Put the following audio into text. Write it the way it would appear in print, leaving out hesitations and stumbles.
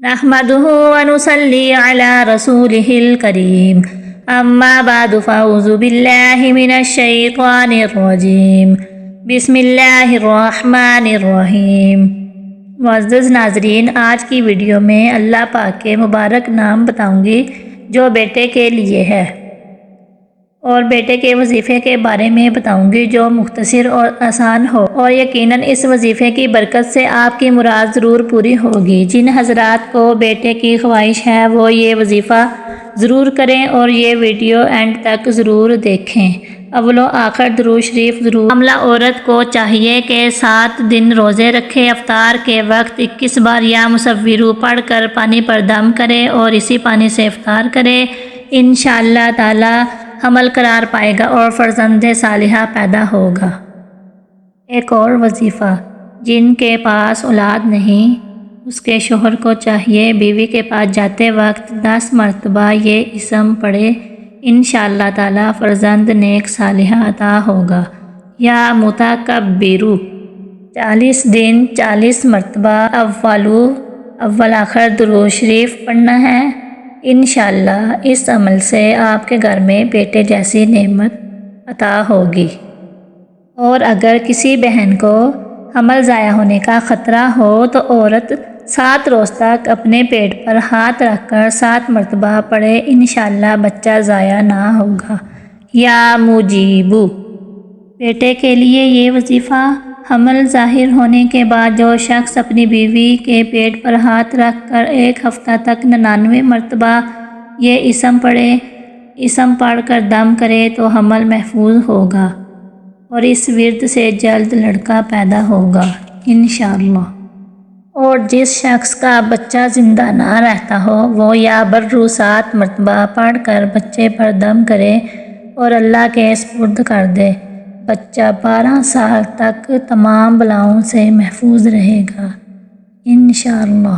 نحمده ونصلي على رسوله الكريم اما بعد فاعوذ باللہ من الشیطان الرجیم بسم اللہ الرحمن الرحیم۔ معزز ناظرین، آج کی ویڈیو میں اللہ پاک کے مبارک نام بتاؤں گی جو بیٹے کے لیے ہے، اور بیٹے کے وظیفے کے بارے میں بتاؤں گی جو مختصر اور آسان ہو، اور یقیناً اس وظیفے کی برکت سے آپ کی مراد ضرور پوری ہوگی۔ جن حضرات کو بیٹے کی خواہش ہے وہ یہ وظیفہ ضرور کریں اور یہ ویڈیو اینڈ تک ضرور دیکھیں۔ اول و آخر درود شریف ضرور۔ حاملہ عورت کو چاہیے کہ 7 دن روزے رکھے، افطار کے وقت 21 بار یا مصورو پڑھ کر پانی پر دم کرے اور اسی پانی سے افطار کرے۔ انشاءاللہ تعالی حمل قرار پائے گا اور فرزند صالحہ پیدا ہوگا۔ ایک اور وظیفہ، جن کے پاس اولاد نہیں اس کے شوہر کو چاہیے بیوی کے پاس جاتے وقت 10 مرتبہ یہ اسم پڑھے، انشاءاللہ تعالی فرزند نیک صالحہ عطا ہوگا۔ یا متکبرو 40 دن 40 مرتبہ اول آخر درود شریف پڑھنا ہے۔ انشاءاللہ اس عمل سے آپ کے گھر میں بیٹے جیسی نعمت عطا ہوگی۔ اور اگر کسی بہن کو حمل ضائع ہونے کا خطرہ ہو تو عورت 7 روز تک اپنے پیٹ پر ہاتھ رکھ کر 7 مرتبہ پڑھے، انشاءاللہ بچہ ضائع نہ ہوگا۔ یا مجیبو بیٹے کے لیے یہ وظیفہ، حمل ظاہر ہونے کے بعد جو شخص اپنی بیوی کے پیٹ پر ہاتھ رکھ کر 1 ہفتہ تک 99 مرتبہ یہ اسم پڑھے، اسم پڑھ کر دم کرے تو حمل محفوظ ہوگا اور اس ورد سے جلد لڑکا پیدا ہوگا انشاءاللہ۔ اور جس شخص کا بچہ زندہ نہ رہتا ہو وہ یا برو 7 مرتبہ پڑھ کر بچے پر دم کرے اور اللہ کے سپرد کر دے، بچہ 12 سال تک تمام بلاؤں سے محفوظ رہے گا انشاءاللہ۔